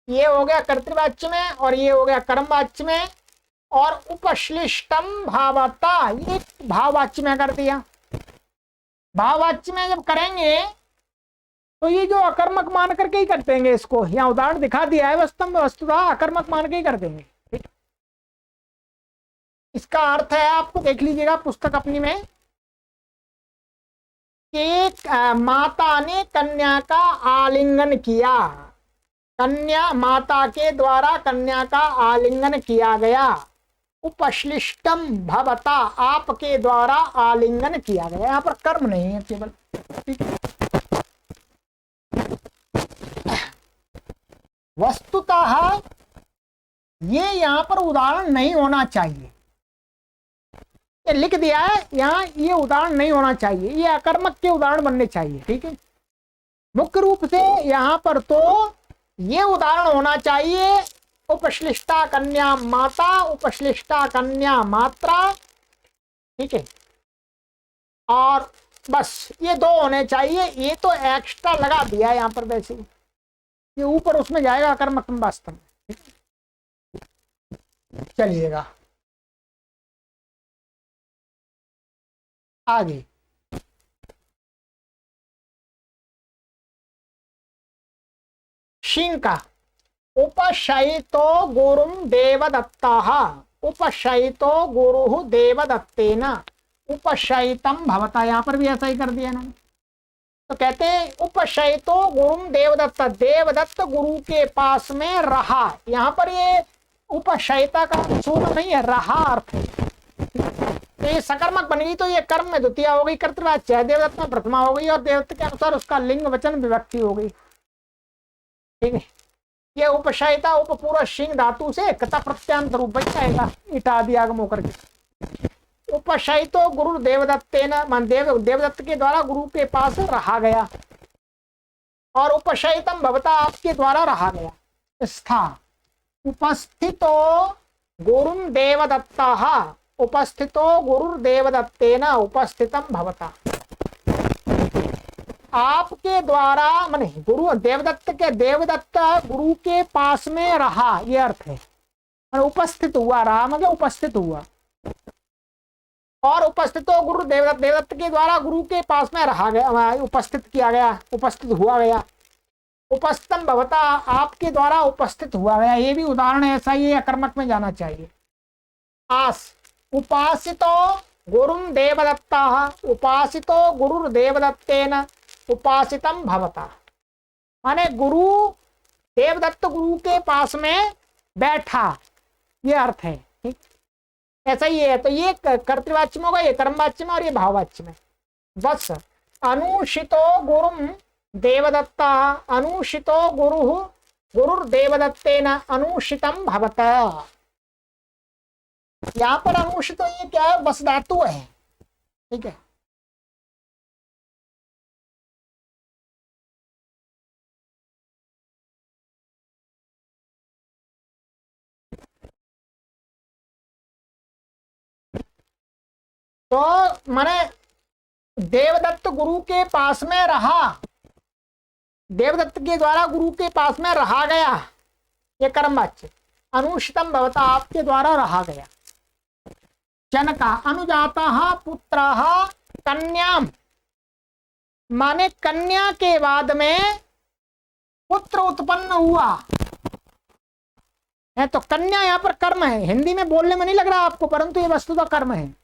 ये हो गया कर्तृवाच्य में और ये हो गया कर्मवाच्य में। और उपश्लिष्टम भावता, ये भाववाच्य में कर दिया। भाववाच्य में जब करेंगे तो ये जो अकर्मक मान करके ही कर देंगे इसको, यहाँ उदाहरण दिखा दिया है, वस्तुतः अकर्मक मान के ही कर देंगे। ठीक, इसका अर्थ है, आपको देख लीजिएगा पुस्तक अपनी में, कि माता ने कन्या का आलिंगन किया, कन्या माता के द्वारा कन्या का आलिंगन किया गया। उपश्लिष्टम भवता, आपके द्वारा आलिंगन किया गया। यहाँ पर कर्म नहीं है केवल। ठीक है, वस्तुतः ये यहाँ पर उदाहरण नहीं होना चाहिए, ये लिख दिया है यहाँ, ये उदाहरण नहीं होना चाहिए, ये अकर्मक के उदाहरण बनने चाहिए। ठीक है, मुख्य रूप से यहाँ पर तो ये उदाहरण होना चाहिए, उपश्लिष्टा कन्या माता, उपश्लिष्टा कन्या मात्रा। ठीक है, और बस ये दो होने चाहिए। ये तो एक्स्ट्रा लगा दिया है यहाँ पर, वैसे ये ऊपर उसमें जाएगा कर्मक वास्तव में। चलिएगा आगे, शिंका उपशयितो गुरुम देवदत्ताः, उपशयितो गुरुः देवदत्तेन उपशयितम भवता। यहाँ पर भी ऐसा ही कर दिया ना, तो कहते हैं उपशयितो गुरुम देवदत्त, देवदत्त गुरु के पास में रहा। यहाँ पर ये उपशयिता का सूत्र नहीं है, रहा अर्थ है। तो ये सकर्मक बन गई तो ये कर्म में द्वितीय हो गई, कर्तृवाच्य है, देवदत्त में प्रथमा हो गई, और देवदत्त के अनुसार उसका लिंग वचन विभक्ति हो गई। ठीक है, ये उपशयिता उपपूर्व शिंग धातु से कथा प्रत्यांत रूप बन जाएगा, ईटा आदि आगम होकर के। उपशयितो गुरु देवदत्तेन, मान देवदत्त के द्वारा गुरु के पास रहा गया, और उपशयितम भवता, आपके द्वारा रहा गया। स्था उपस्थितो गुरुम देवदत्ताः, उपस्थितो गुरुर्देवदत्तेन उपस्थितम भवता। आपके द्वारा माने गुरु देवदत्त गुरु के पास में रहा, ये अर्थ है। उपस्थित हुआ, रहा मतलब उपस्थित हुआ, और उपस्थितो गुरु देवदत्त के द्वारा गुरु के पास में रहा गया, उपस्थित किया गया, उपस्थित हुआ गया। उपस्थम भवता, आपके द्वारा उपस्थित हुआ गया। ये भी उदाहरण ऐसा ही है, अकर्मक में जाना चाहिए। आस उपासितो गुरुं देवदत्तः उपासितो गुरुर्देवदत्तेन उपासितं भवता। माने गुरु देवदत्त गुरु के पास में बैठा, ये अर्थ है। ठीक, ऐसा ही है। तो ये कर्तृवाच्य में होगा, ये कर्मवाच्य में और ये भाववाच्य में। बस अनुषितो गुरुं देवदत्ता अनुषितो गुरुः गुरुर्देवदत्तेन अनुषितं भवता। यहाँ पर अनुषितो ये क्या है, बस धातु है। ठीक है, तो माने देवदत्त गुरु के पास में रहा, देवदत्त के द्वारा गुरु के पास में रहा गया, ये कर्मवाच्य। अनुषितम भवता, आपके द्वारा रहा गया। जनका अनुजाता पुत्र कन्याम, माने कन्या के बाद में पुत्र उत्पन्न हुआ है। तो कन्या यहाँ पर कर्म है, हिंदी में बोलने में नहीं लग रहा आपको, परंतु ये वस्तुतः कर्म है।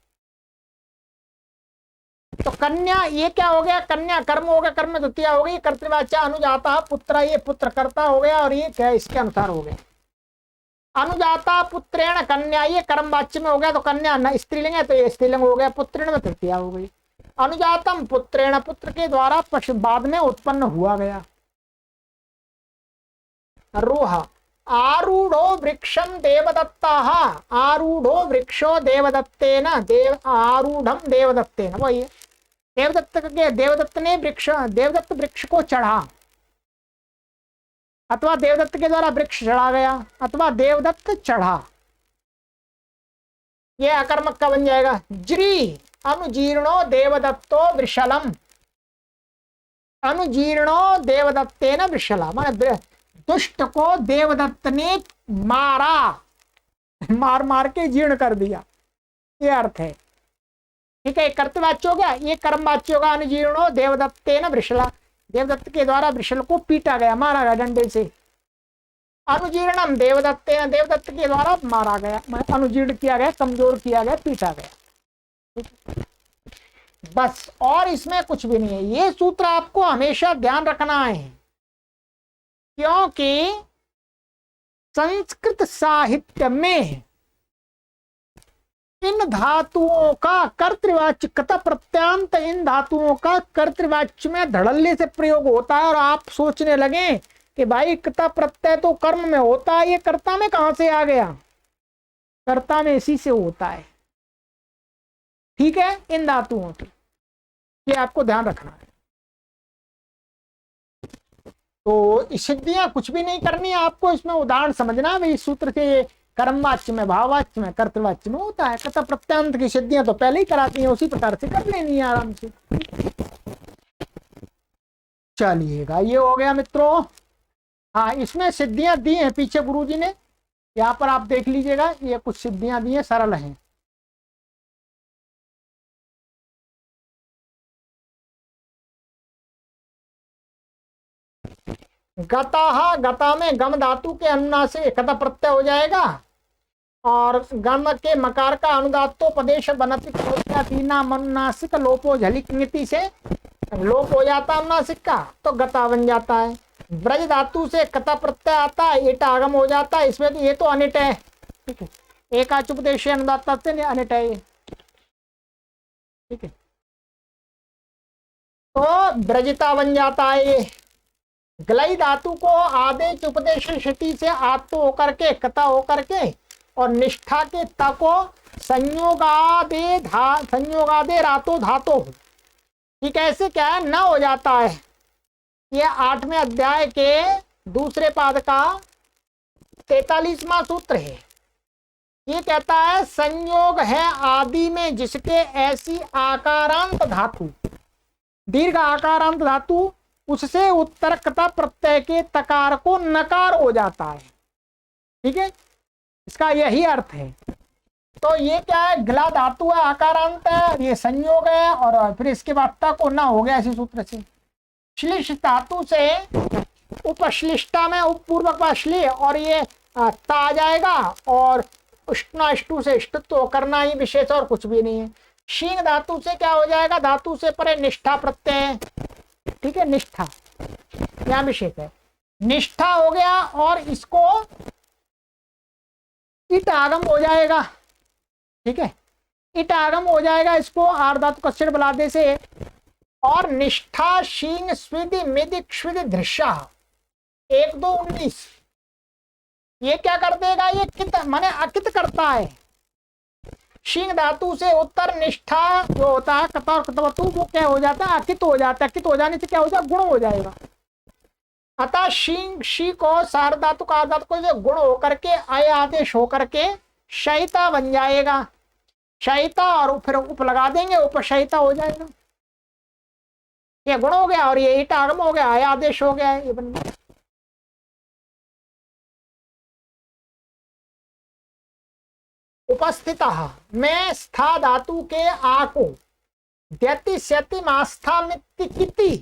तो कन्या ये क्या हो गया, कन्या कर्म हो गया, कर्म में द्वितीया हो गई। कर्तृवाच्य अनुजाता पुत्र, ये पुत्र कर्ता हो गया, और ये क्या इसके अनुसार हो गया। अनुजाता पुत्रेण कन्या, ये कर्म वाच्य में हो गया, तो कन्या न स्त्रीलिंग है, तो ये स्त्रीलिंग हो गया। पुत्रेण में तृतीया हो गई। अनुजातम पुत्रेण, पुत्र के द्वारा बाद में उत्पन्न हुआ गया। रोह आरूढ़ो वृक्षम देवदत्ता, आरूढ़ो वृक्षो देवदत्तेन, आरूढ़म देवदत्तेन, वही देवदत्त के, देवदत्त ने वृक्ष, देवदत्त वृक्ष को चढ़ा, अथवा देवदत्त के द्वारा वृक्ष चढ़ा गया, अथवा देवदत्त चढ़ा, ये अकर्मक का बन जाएगा। ज्री अनुजीर्णो देवदत्तो वृषलम, अनुजीर्णो देवदत्तेन वृषला, माने दुष्ट को देवदत्त ने मारा, मार मार के जीर्ण कर दिया, ये अर्थ है। ठीक है, कर्तवाच्य हो गया, ये कर्मवाच्य होगा। अनुजीर्णो देवदत्तेन वृषला, देवदत्त के द्वारा वृषल को पीटा गया, मारा गया डंडे से। अनुजीर्णम देवदत्तेन, देवदत्त के द्वारा मारा गया, अनुजीर्ण किया गया, कमजोर किया गया, पीटा गया। बस, और इसमें कुछ भी नहीं है। ये सूत्र आपको हमेशा ध्यान रखना है, क्योंकि संस्कृत साहित्य में इन धातुओं का कर्तृवाच्य कता प्रत्यांत, इन धातुओं का कर्तृवाच्य में धड़ल्ले से प्रयोग होता है। और आप सोचने लगे कि भाई कता प्रत्यय तो कर्म में होता है, ये कर्ता में कहां से आ गया, कर्ता में इसी से होता है। ठीक है, इन धातुओं की ये आपको ध्यान रखना है। तो सिद्धियां कुछ भी नहीं करनी है आपको, इसमें उदाहरण समझना है। इस सूत्र से कर्मवाच्य में, भाववाच्य में, कर्तवाच्य में होता है। कथा प्रत्यांत की सिद्धियां तो पहले ही कराती हैं, उसी प्रकार से कर लेनी है आराम से। चलिएगा, ये हो गया मित्रों। हाँ, इसमें सिद्धियां दी हैं पीछे गुरुजी ने, यहाँ पर आप देख लीजिएगा, ये कुछ सिद्धियां दी हैं, सरल हैं। गता, गता में गम धातु के अनुनासिक कथा प्रत्यय हो जाएगा, और गम के मकार का अनुदात्तोपदेश अनुनासिक लोपो झलिक नीति से लोप हो जाता है अनुनासिक का, तो गता बन जाता है। ब्रज धातु से कथा प्रत्यय आता है, एटा आगम हो जाता है, इसमें ये तो अनिट है। ठीक है, एकाचुपदेश अनुदात्त से अनिट है ये। ठीक है, तो ब्रजता बन जाता है ये। गलई धातु को आदेश उपदेश श्रुति से आत्तो होकर के, कथा होकर के, और निष्ठा के ता को संयोगादे रातो धातो, ये कैसे क्या है, न हो जाता है। ये 8वें अध्याय के दूसरे पाद का 43वां सूत्र है। ये कहता है संयोग है आदि में जिसके ऐसी आकारांत धातु, दीर्घ आकारांत धातु, उससे उत्तर कथा प्रत्यय के तकार को नकार हो जाता है। ठीक है, इसका यही अर्थ है। तो ये क्या है, गला धातु है, आकारांत है, ये संयोग है, और फिर इसके बाद तक को ना हो गया इसी सूत्र से। श्लिष्ट धातु से उपश्लिष्टा में उपपूर्वक श्ली, और ये ता आ जाएगा, और उष्णा अष्टु से इष्टत्व करना ही विशेष, और कुछ भी नहीं है। शींग धातु से क्या हो जाएगा, धातु से परे निष्ठा प्रत्यय, ठीक है, निष्ठा, यहां विषेक है, निष्ठा हो गया, और इसको इट आगम हो जाएगा, ठीक है, इट आगम हो जाएगा इसको आर धातु कस्टड बलादे से, और निष्ठा शींग स्विधि मिधि क्षुधि दृश्या 1 2 19, ये क्या कर देगा, ये कित माने अकित करता है। शींग धातु से उत्तर निष्ठा जो होता है कता और कतवतु, वो क्या हो जाता है, अकित हो जाता है। अकित हो जाने से क्या हो जाएगा, गुण हो जाएगा। अतः शींग शी को सार धातु का धातु को जो गुण होकर के आय आदेश होकर के शयिता बन जाएगा, शयिता, और फिर उप लगा देंगे, उपशयिता हो जाएगा। ये गुण हो गया और ये ईट आगम हो गया, आय आदेश हो गया, ये बन गया। उपस्थित में स्था धातु के आ को द्यति स्यति मास्था मित्ति किति,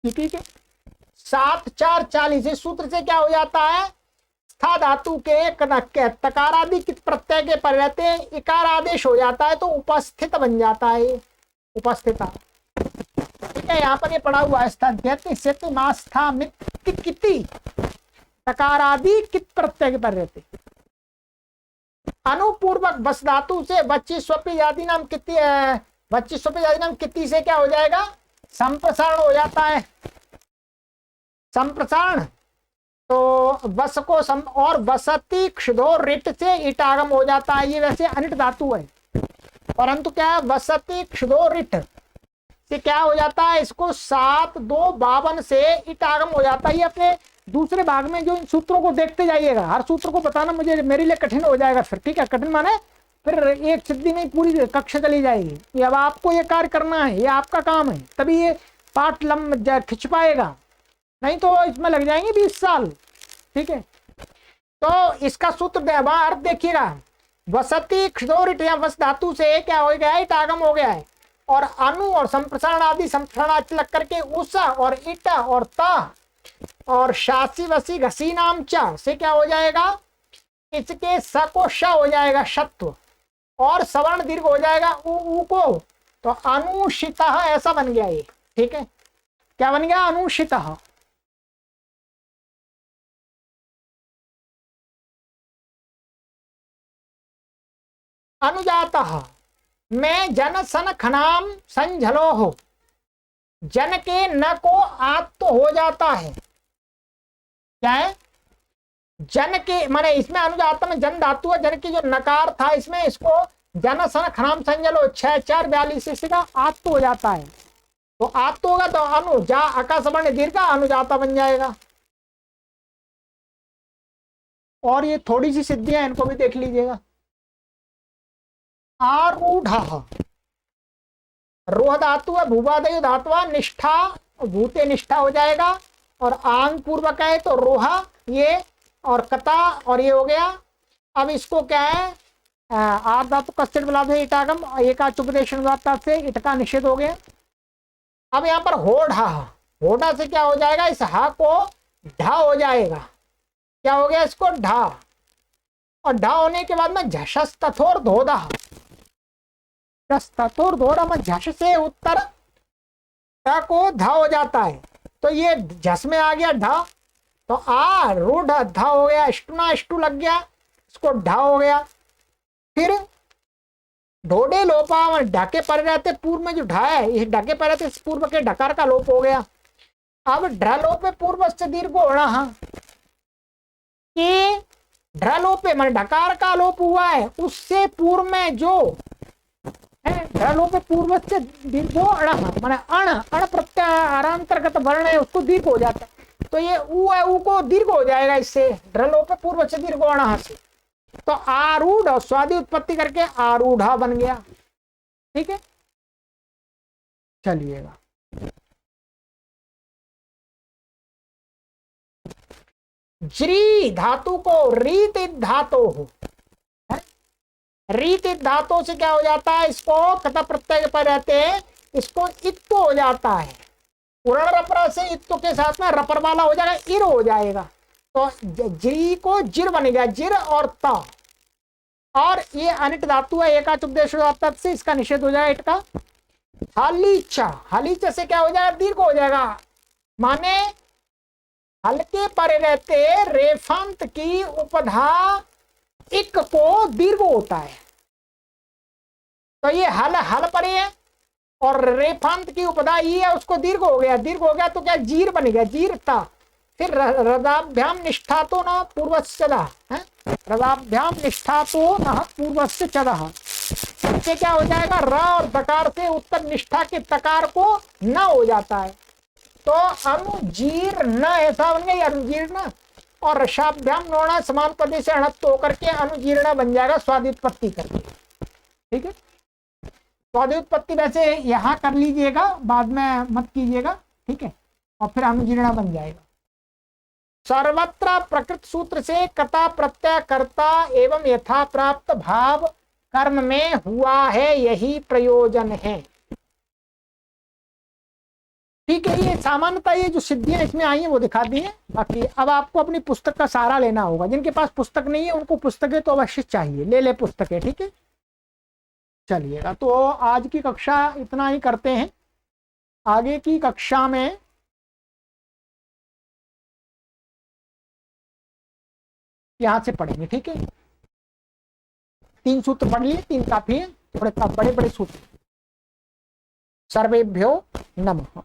ठीक है, 7 4 40 इस सूत्र से क्या हो जाता है, स्था धातु के तकारादि कित प्रत्यय के पर रहते इकार आदेश हो जाता है, तो उपस्थित बन जाता है, उपस्थित, ठीक है। यहाँ पर ये पढ़ा हुआ है स्था द्यति स्यति मास्था मित्ति किति तकारादि कित प्रत्यय के पर रहते। अनुपूर्वक बस धातु से बच्ची स्वपी आदि नाम कितनी है, बच्ची स्वपी आदि नाम कितनी से क्या हो जाएगा, संप्रसारण हो जाता है, संप्रसारण। तो बस को और बसती क्षुधो रिट से ईट आगम हो जाता है। ये वैसे अनिट धातु है, परंतु क्या है, बसती क्षुधो रिट से क्या हो जाता है, इसको 7 2 52 से ईट आगम हो जाता है। ये अपने दूसरे भाग में जो इन सूत्रों को देखते जाइएगा, हर सूत्र को बताना मुझे मेरे लिए कठिन हो जाएगा फिर, ठीक है, कठिन माने फिर एक सिद्धि में पूरी कक्षा चली जाएगी। ये अब आपको ये कार्य करना है, ये आपका काम है, तभी ये पाठ खिंच पाएगा, नहीं तो इसमें लग जाएंगे 20 साल, ठीक है। तो इसका सूत्र अर्थ देखिएगा, वसती क्षुधोरिट या वस धातु से क्या हो गया है, इट आगम हो गया है, और अनु और संप्रसारण आदि संप्रसारण लग करके उस और इट और ता और शासी वसी घसी नाम चा से क्या हो जाएगा, इसके स को श हो जाएगा शत्व, और सवर्ण दीर्घ हो जाएगा उ को, तो अनुषित ऐसा बन गया ये, ठीक है, क्या बन गया, अनुषित। अनुजात में जन सन खनाम संझलो हो, जन के न को आत तो हो जाता है, क्या है, जन के माने इसमें अनुजात में जन धातु है, जन की जो नकार था इसमें इसको जन सन खनाम संजलो 6 4 42 इसका आत तो हो जाता है, तो आत तो होगा तो अनु जा आकाश वर्ण दीर्घ अनुजाता बन जाएगा। और ये थोड़ी सी सिद्धियां इनको भी देख लीजिएगा। आरूढ़, रोह धातु है, भूवादय धातु निष्ठा, भूते निष्ठा हो जाएगा, और आंग पूर्वक है तो रोहा ये, और कता, और ये हो गया। अब इसको क्या है, आर धातु कस्टड बला दो इटागम, एक उपदेश से इट का निषेध हो गया। अब यहाँ पर होढ़ा, होढ़ा से क्या हो जाएगा, इस हा को ढा हो जाएगा, क्या हो गया, इसको ढा, और ढा होने के बाद में झशस तथोर धोधा, तथोर धोधा में झश से उत्तर को धा हो जाता है, तो ये झस में आ गया ढा, तो आ रूढ़ धा हो गया, स्टुना स्टू लग गया, इसको ढा हो गया। फिर ढोडे लोपा ढाके पर रहते, पूर्व में जो ढा है ये ढाके पर रहते, पूर्व के ढकार का लोप हो गया। अब ढ लोप पूर्व से दीर्घ होना, कि ढ लोप मान ढकार का लोप हुआ है, उससे पूर्व में जो पूर्व से दीर्घ माने अण प्रत्यारांतर्गत वर्ण है उसको दीर्घ हो जाता है, तो ये ऊ है, ऊ को दीर्घ हो जाएगा इससे, ढलोप पूर्व से दीर्घ अण से, तो आरूढ़ और स्वादि उत्पत्ति करके आरूढ़ा बन गया, ठीक है। चलिएगा, ज्री धातु को रीत धातु हो, रीत धातु से क्या हो जाता है, इसको कथा प्रत्यय पर रहते हैं, इसको इत्तो हो जाता है, उरण रपर से इत्तो के साथ में रपर वाला हो जाएगा, इर हो जाएगा, तो जी को जिर बन गया, जिर और ता, और ये अनिट धातु है, एकाच उपदेश से इसका निषेध हो जाएगा इट का। हालीचा, हालीचा से क्या हो जाएगा, दीर्घ हो जाएगा, माने हल्के परे रहते रेफांत की उपधा इक को दीर्घ होता है। तो ये हल हल परे है और रेफांत की उपधा ई है, उसको दीर्घ हो गया, दीर्घ हो गया तो क्या जीर बन गया, जीर था। फिर रदाभ्याम निष्ठा तो न पूर्वस्य चदा है, रदाभ्याम निष्ठा तो न पूर्वस्य चदा, इससे क्या हो जाएगा, र और दकार से उत्तर निष्ठा के तकार को न हो जाता है, तो अनुजीर्ण ऐसा बन गया, अनुजीर्ण। और रसाभ्याम नोणा समान पदे से अणत्व होकर के अनुजीर्ण बन जाएगा स्वादित्पत्ति करके। ठीक है, स्वादित्पत्ति वैसे यहाँ कर लीजिएगा, बाद में मत कीजिएगा, ठीक है, और फिर अनुजीर्ण बन जाएगा। सर्वत्र प्रकृत सूत्र से कर्ता प्रत्यय कर्ता एवं यथा प्राप्त भाव कर्म में हुआ है, यही प्रयोजन है। ठीक है, ये सामान्यतः ये जो सिद्धियां इसमें आई हैं वो दिखा दी हैं। बाकी अब आपको अपनी पुस्तक का सहारा लेना होगा, जिनके पास पुस्तक नहीं है उनको पुस्तकें तो अवश्य चाहिए, ले ले पुस्तकें। ठीक है, चलिएगा, तो आज की कक्षा इतना ही करते हैं, आगे की कक्षा में यहां से पढ़ेंगे। ठीक है, 3 सूत्र पढ़ लिए, 3 काफी है, थोड़े बड़े बड़े सूत्र। सर्वेभ्यो नमः।